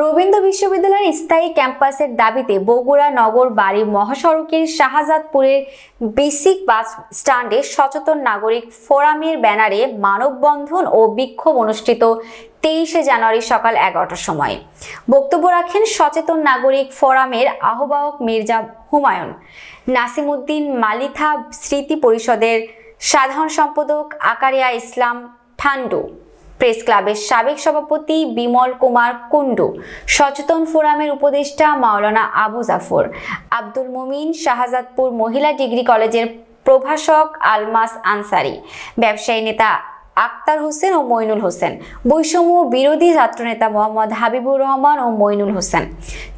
রবীন্দ্র বিশ্ববিদ্যালয়ের স্থায়ী ক্যাম্পাসের দাবিতে বগুড়া নগর বাড়ি মহাসড়কের শাহজাদপুরের বেসিক বাস স্ট্যান্ডে সচেতন নাগরিক ফোরামের ব্যানারে মানববন্ধন ও বিক্ষোভ অনুষ্ঠিত 23শে জানুয়ারি সকাল 11টার সময়। বক্তব্য রাখেন সচেতন নাগরিক ফোরামের আহ্বায়ক মির্জা হুমায়ুন, নাসিমউদ্দিন মালিথা স্মৃতি পরিষদের সাধারণ সম্পাদক আকারিয়া ইসলাম ঠান্ডু, প্রেস ক্লাবের সাবেক সভাপতি বিমল কুমার কুন্ডু, সচেতন ফোরামের উপদেষ্টা মাওলানা আবু জাফর, আব্দুল মুমিন, শাহজাদপুর মহিলা ডিগ্রি কলেজের প্রভাষক আলমাস আনসারি, ব্যবসায়ী নেতা আক্তার হোসেন ও মইনুল হোসেন, বৈষম্য বিরোধী ছাত্রনেতা মোহাম্মদ হাবিবুর রহমান ও মইনুল হোসেন,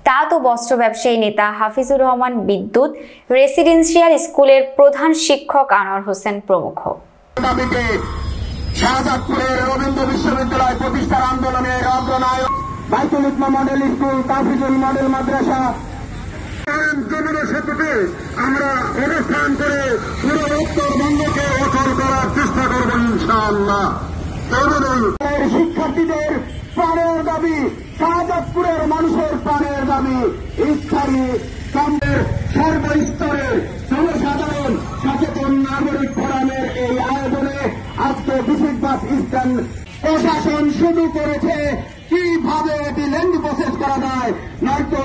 তাঁত ও বস্ত্র ব্যবসায়ী নেতা হাফিজুর রহমান, বিদ্যুৎ রেসিডেন্সিয়াল স্কুলের প্রধান শিক্ষক আনোয়ার হোসেন প্রমুখ। শাহজাদপুরের রবীন্দ্র বিশ্ববিদ্যালয় প্রতিষ্ঠার আন্দোলনের অগ্রনায়ক বাইতুল ইকমা মডেল স্কুল, তাফিজুল মডেল মাদ্রাসা যমুনা সেতুতে আমরা অবস্থান করে পুরো উত্তরবঙ্গকে অচল করার চেষ্টা করব ইনশাআল্লাহ। শিক্ষার্থীদের প্রাণের দাবি, শাহজাদপুরের মানুষের প্রাণের দাবি, স্থায়ী ক্যাম্পের সর্বস্তরের জনসাধারণ সচেতন নাগরিক ফোরামের এই আয়োজনে আজকে বেসিক বাস স্ট্যান্ড প্রশাসন শুরু করেছে কিভাবে এটি ল্যান্ড প্রসেস করা যায়, নয়তো